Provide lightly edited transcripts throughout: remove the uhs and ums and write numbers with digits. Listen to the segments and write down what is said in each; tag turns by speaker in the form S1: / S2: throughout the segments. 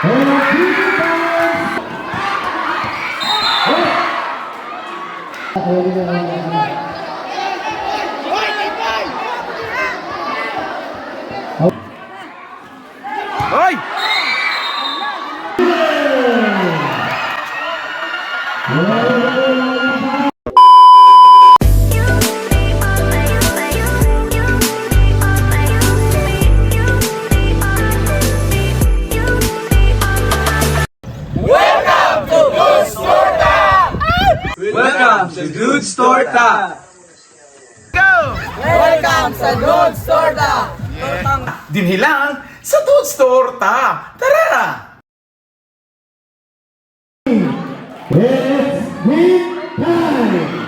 S1: Hoy!
S2: Welcome to Dude's Torta!
S1: Go!
S3: Welcome sa Dude's Torta!
S1: Dinhilang sa Dude's Torta! Tara!
S4: It's meet time!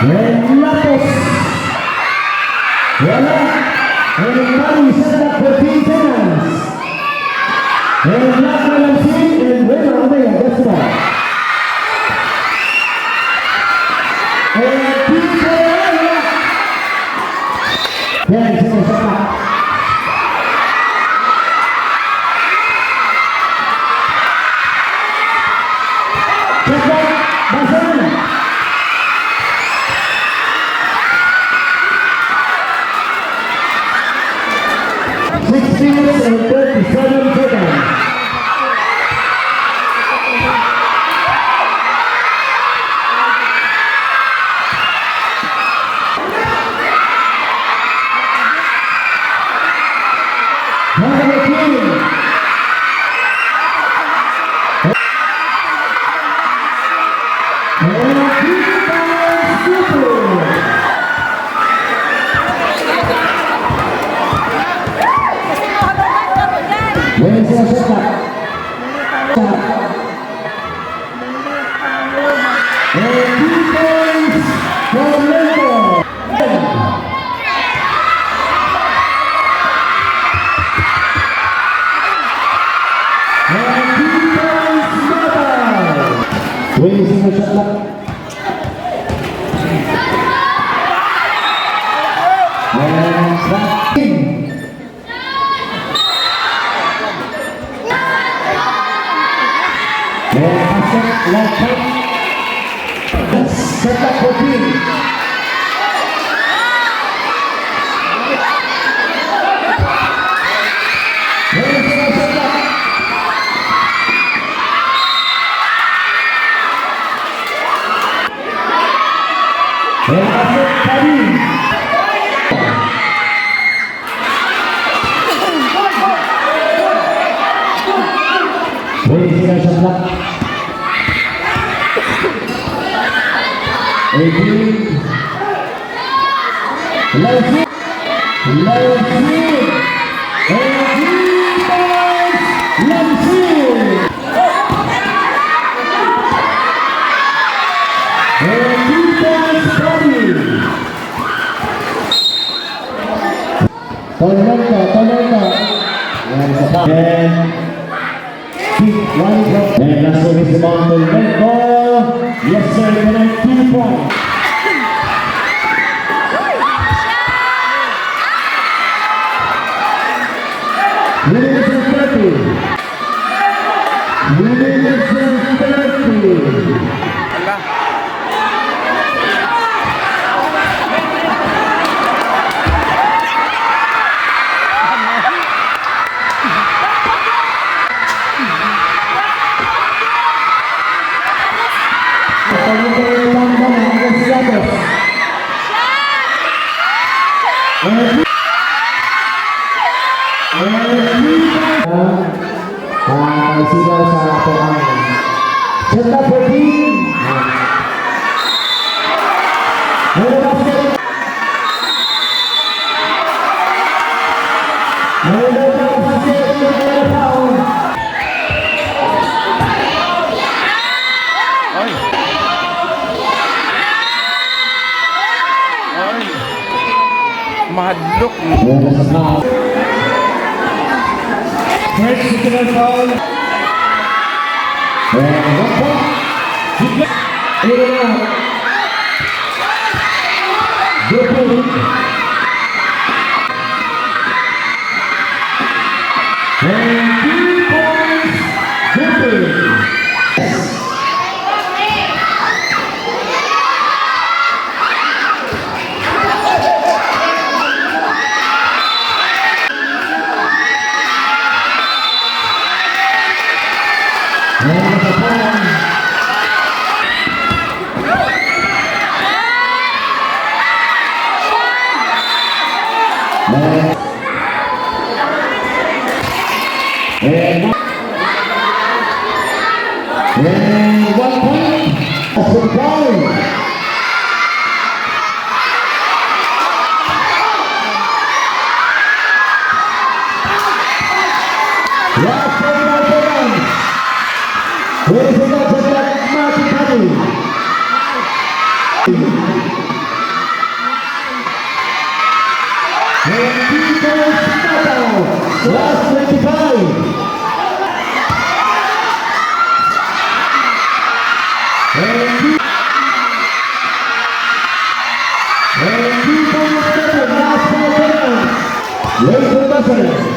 S4: Lapos wala ang paris sa nagpapintanas and nakalamsin and winner of the Augusta and Peter yan sinisapa Check Barcelona 6 minutes and 37 seconds. Number 18. Where's your shot? And 2 points for Lincoln. And 2 points Mata. Where's your shot? And back in. Left hand. Set up for team. And last one is about to let go. Yes, sir, connect 2 points. Winning is 30. Winning is 30. Sigaw sa Poang. Set up for team.
S1: Mahadlok.
S4: first physical foul. And 1 point. In and out. Good point. And 3 points. Good point. And 1 point. Good point. Last 45 seconds. Ladies and gentlemen, Martin Kani. And people start out. Last 25. And people start out. Last 5 seconds. Ladies and gentlemen.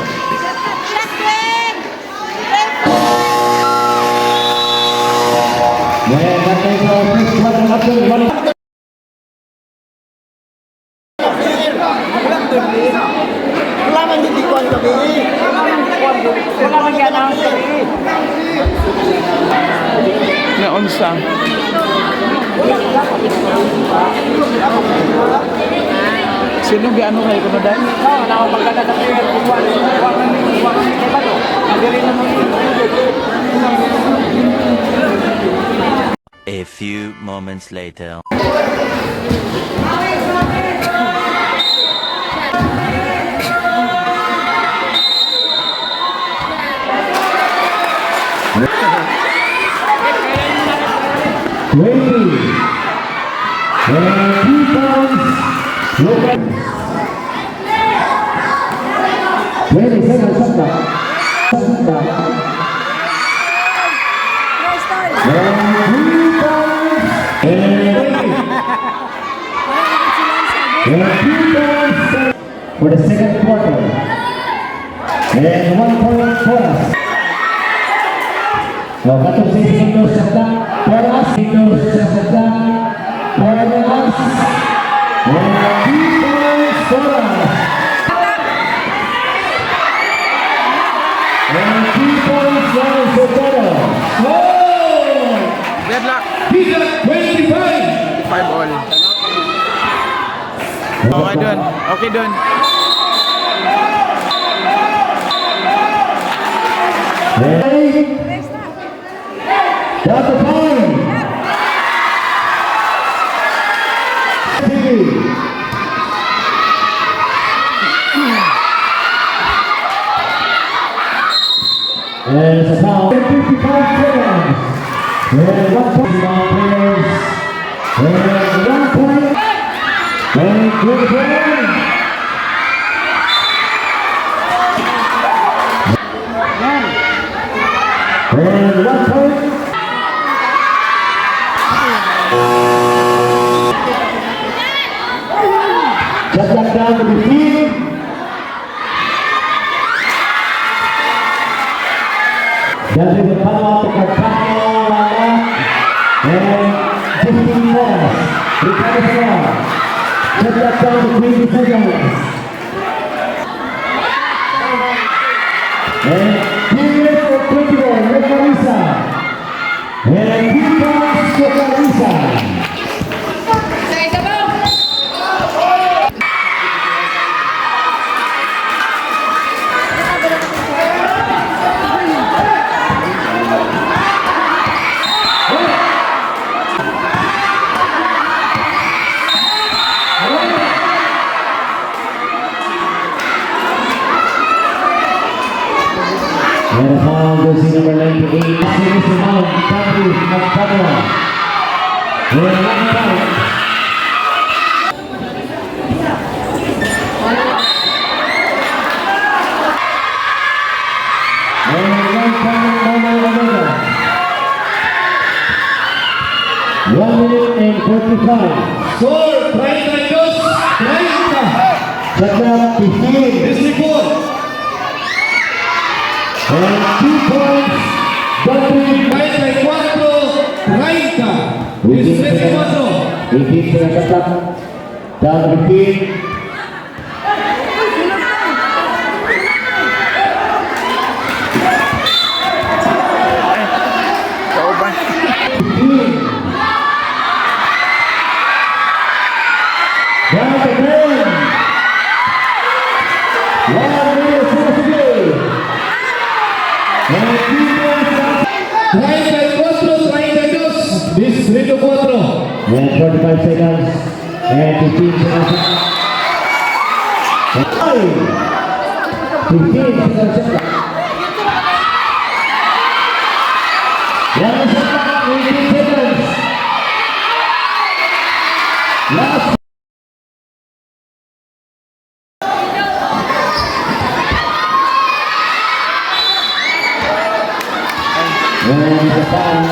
S4: Yeah, that is our first one after one.
S3: Wala man yung dikuan kami. Wala man yan ang kami.
S1: Naunsa. Sino gaano kayo kuno dahil?
S3: Oo, nakapagkada sa player.
S5: A few moments later.
S4: Ready. And 2 points. Look at 20 seconds. Shut down. And 3 points. And 2 points for the second quarter. And 1 point for us. So, katong si Sino Sakta, for us, Sino Sakta, for us, and 2 points for us. And 2 points for Sotero. Oh!
S1: Deadlock.
S4: He's at 25.
S1: 5 all. Okay dun. Okay dun.
S4: Ready? Got the time. And it's a foul. 55 seconds. And 1 point. Players. And 1 point. And good point. And 1 point. Just back down to the field. That is a follow-up to Cartano and 15 minutes. Recover score. Just back down to 20 seconds. And period for 21, Recarisa. And 2 points to Carisa. And the foul goes in number 98. Sino Simon, Patrick Magpadua. And 1 point. 25.
S2: Score 32, 30.
S4: Shot clock 15.
S2: District 4.
S4: And 2 points. Godfrey.
S2: 34, 30.
S4: 18
S2: District
S4: seconds.
S2: 4.
S4: 18 seconds shot clock. Down to 15.
S1: Kauban.
S4: 15. Down to 10. 1 minute to go. And 2 points.
S2: 34, 32. Distrito 4.
S4: And 45 seconds. And 15 seconds. And 15 seconds shot clock. One shot clock, 18 seconds. Last. And the foul.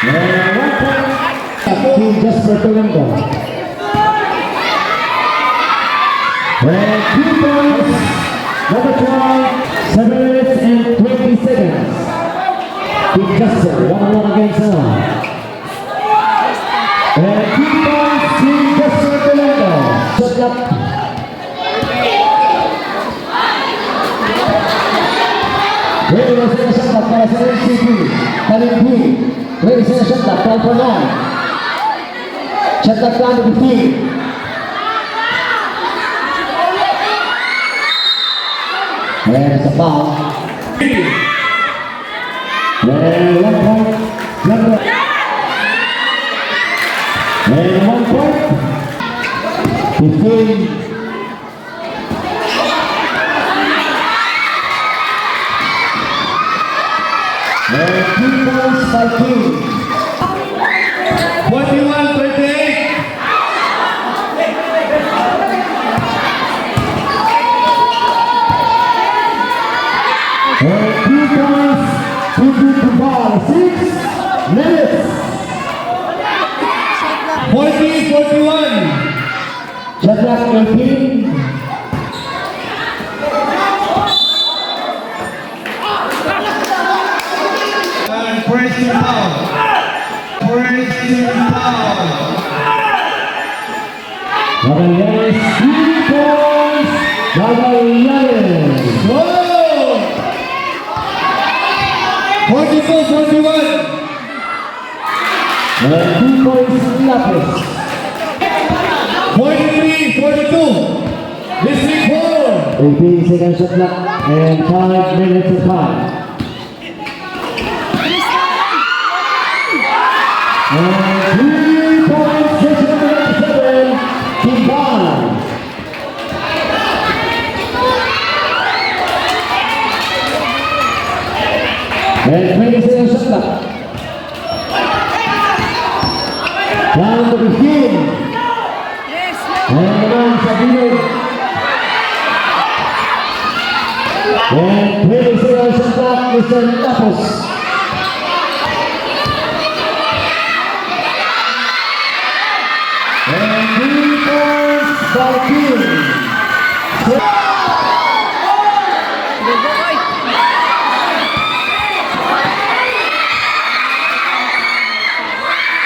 S4: And 1 point. Team Jasper Toledo. And 2 points. Number 12. 7 minutes and 20 seconds. Team Jasper, 1-1 against now. And 2 points. Team Jasper Toledo. Shot clock. Ready na sila shot clock para sa NCT. Talimpi. Ready sila shot clock. 12 for 9. Shot clock down to 15. And it's a foul. And 1 point. Number. And 1 point. 15. And 2 points by team.
S2: 41, 38.
S4: And 2 points to the ball. 6 minutes.
S2: 40, 41.
S4: Shot clock 18.
S2: And first team foul. First team foul.
S4: Magallanes 3 points. Magallanes.
S2: Whoa! 44, 41.
S4: And 2 points Lapis.
S2: 43, 42. District 4.
S4: 18 seconds shot clock and 5 minutes of time. And 3 points, 6-7, Timbal. And 20 seconds shot clock. Down to 15. And naman sa bilog. And 20 seconds shot clock, Mr. Tapos. And 3 points by team.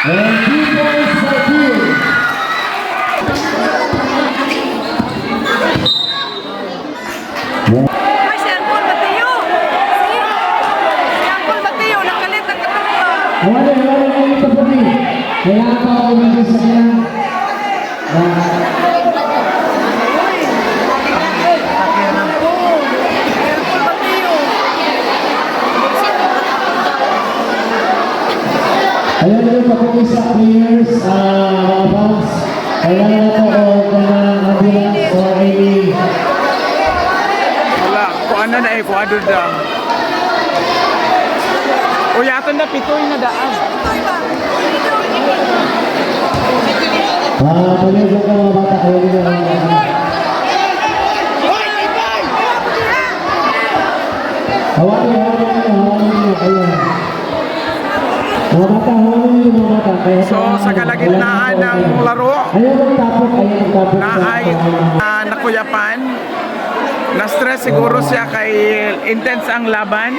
S4: And 2 points by team.
S6: Ay, si Angkol Mateo! Si Angkol Mateo, nakalit ang katawan.
S4: Wala ito po rin. Kailangan pa ako umigil sa kanya.
S6: Angkol Mateo!
S4: Ayan nyo pa kung isa players, mga fans. Kailangan po o ng ambulance o any.
S1: Wala. Kung ano na kung ano na. Uy, ato na pitoy na daan.
S6: Ito ba? Ito.
S4: Pag-ibig lang ka mga bata, kayo nila. Hawanin nyo, kayo. Mga bata, hawanin nyo mga bata.
S1: So sa kalagitnaan ng laro
S4: Ayaw magtapok,
S1: na ay nakuyapan, na-stress siguro siya kay intense ang laban.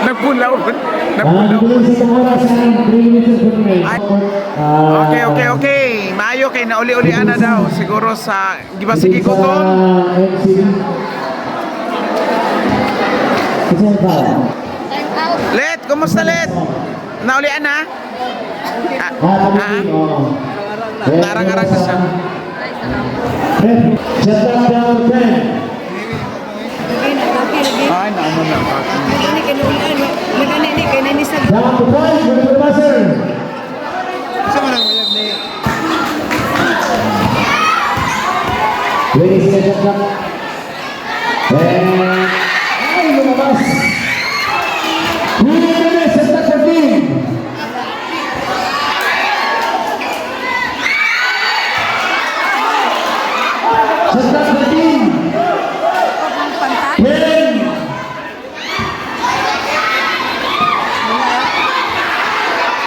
S1: Nagpulaw.
S4: Bilis itong oras sa 3 minutes and 40 minutes.
S1: Okay. Maayo kay nauli-ulian na daw. Siguro sa gibasigi ko to. Let, kumusta Let? Naulian na? Narang-arang na siya.
S4: Shut up down 10.
S1: Ay, naano na.
S4: Down to 5 for the buzzer. Ladies and gentlemen. Ay, lumabas. 3 minutes and 13. Shut up 13. 10.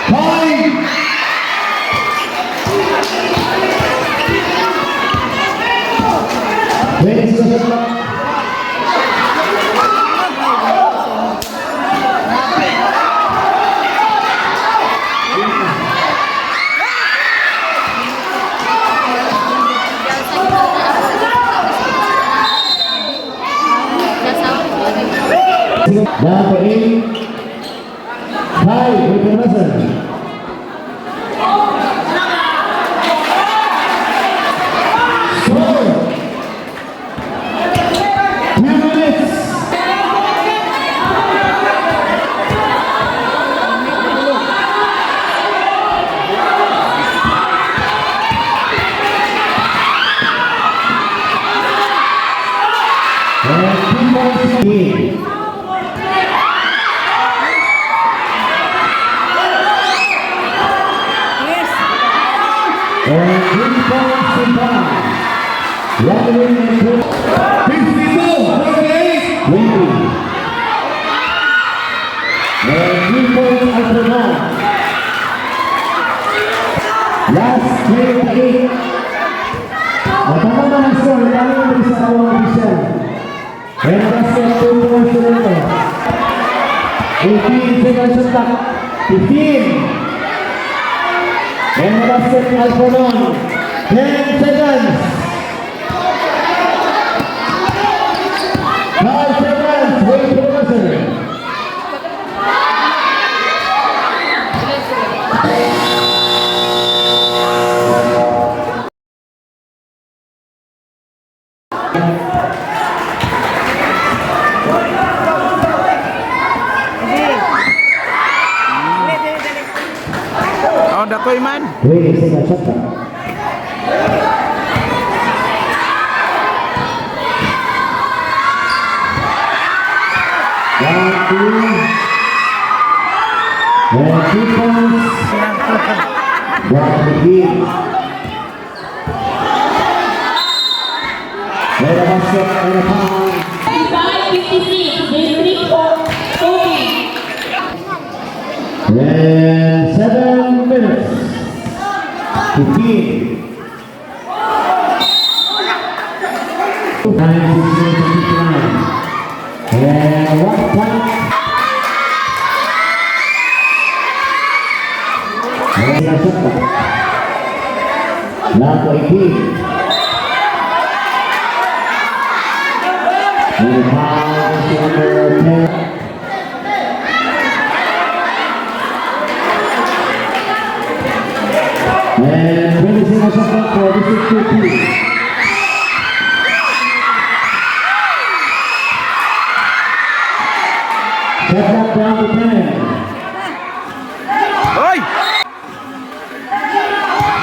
S4: 5. Ladies and gentlemen. Down to 8. 5 with the buzzer. Score. 2 minutes. And 2 points game. And 3 points in time. One win and 2.
S2: 52-48.
S4: 20. And 3 points after that. Last 28. Tama na ang score. Lalo na rin sa kawang official. And last 2 points to rin. 18 seconds shot clock. 15. And the basket Alconon, 10 seconds. 5 seconds, wait for the buzzer.
S1: Oh, datoy man.
S4: 20 seconds shot clock. One, two. And 2 points. One to begin. And a basket and a foul.
S7: 55-56, District for Toby.
S4: And 7 minutes. 15. 9, 6, 8, 59. And 1 point. And a shot clock. Lato 18. And the foul is number 10. And 20 seconds shot clock for District 2. Shot clock down to 10.
S1: Oy!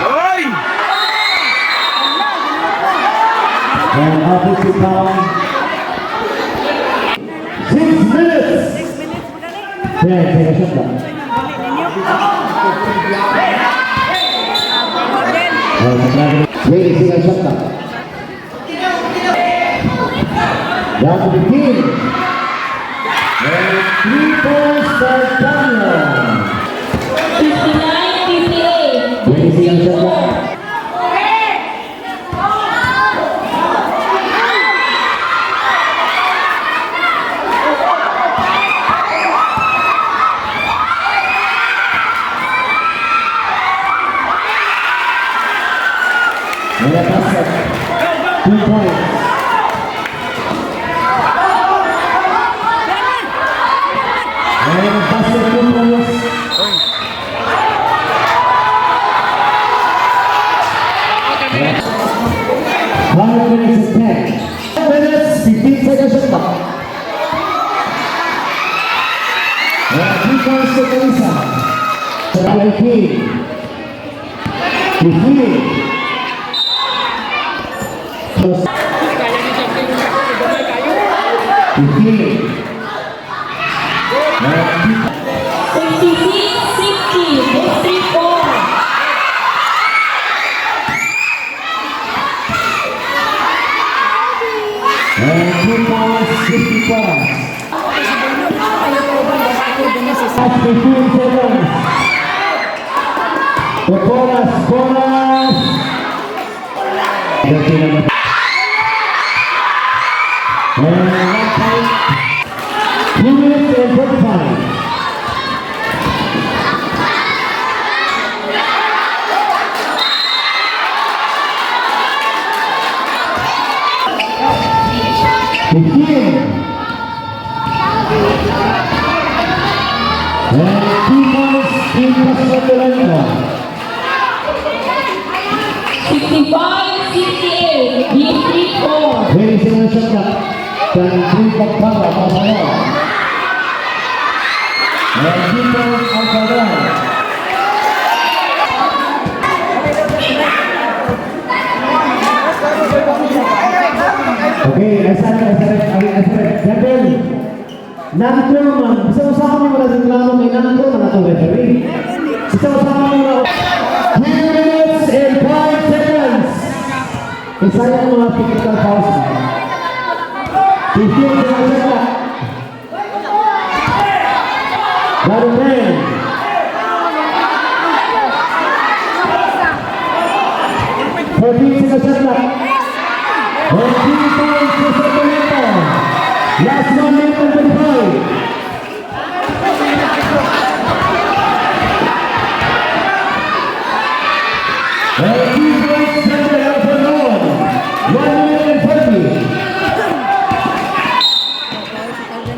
S1: Oy!
S4: And offensive foul. 6 minutes. 10 seconds shot clock. Wait, single shot clock. Down to 15. And 3 points for Daniel.
S7: 59-58.
S4: Wait, single shot clock. And a basket. 2 points. And a basket, 2 points. 5 minutes and 10. 5 minutes, 15 seconds shot clock. And 3 points to Kalisa. 18. 15. 15.
S7: 66-60. District 4.
S4: And 2 points, 50 points. 15 seconds. The bonus. 13. And 1 point. 2 minutes and 45. And 2 points in Pascual.
S7: 65-68. District 4.
S4: Very similar shot clock. Dan 3 pagpala para sa'yo. And 2 points ang kagad. Okay, asarek. Gabriel, nang-tour man. Bisa-usahan mo na din lang may nang-tour man ito, referee. Bisa-usahan mo na. 2 minutes and 5 seconds. Isayang mga technical fouls. 15 seconds. Baru main. 14 seconds. And 3 points to Sacramento. Last 1 minute and 25. And 2 points center for Noah. 1 minute and 30.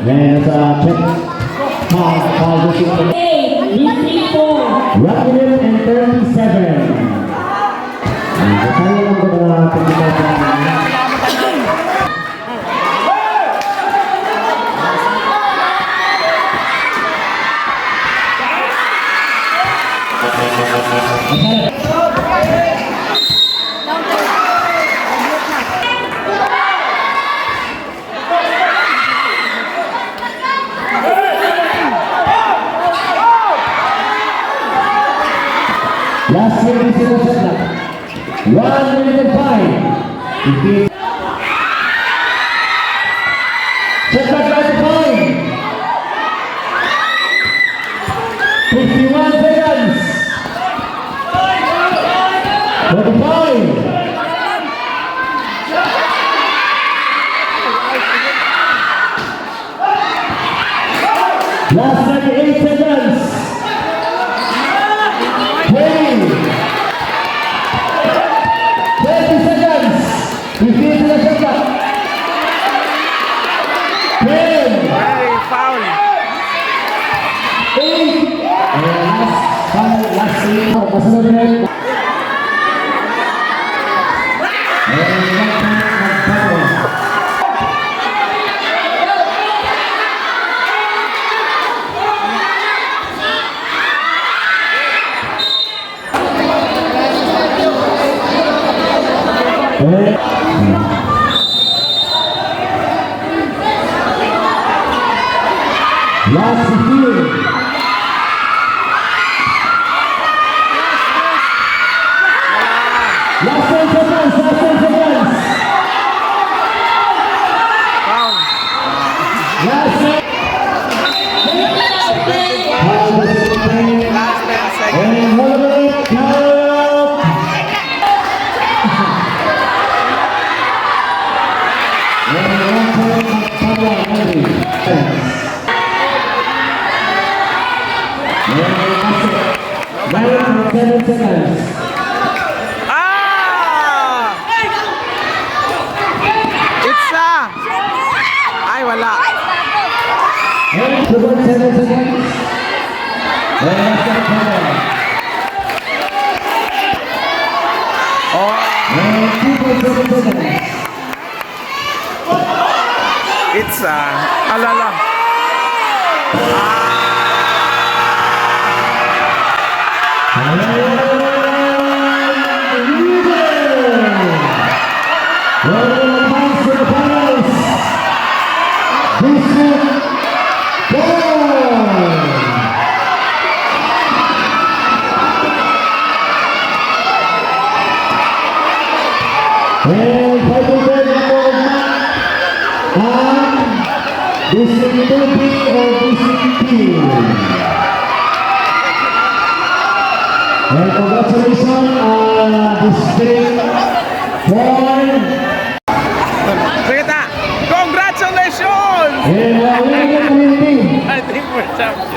S4: And check. Foul shooting.
S7: 8. District 4.
S4: 1 minute and 37. Saya lang ko na pagkakataon. Last 20 seconds na. 1 minute and 5. Shot clock at the point. 51 seconds. 45. Last 38 seconds. 20. 30 seconds. 15 seconds shot clock. 10.
S1: Very foul.
S4: 8. And last 3. Kasunod na rin. Last 15. 9.7 seconds.
S1: Ah! It's ay, wala.
S4: 2.7 seconds.
S1: Oh,
S4: 2.7 seconds.
S1: it's alala.
S4: District 2B or District P. And congratulations, District 4.
S1: Sige ta. Congratulations!
S4: And winning community.
S1: I think we're champions.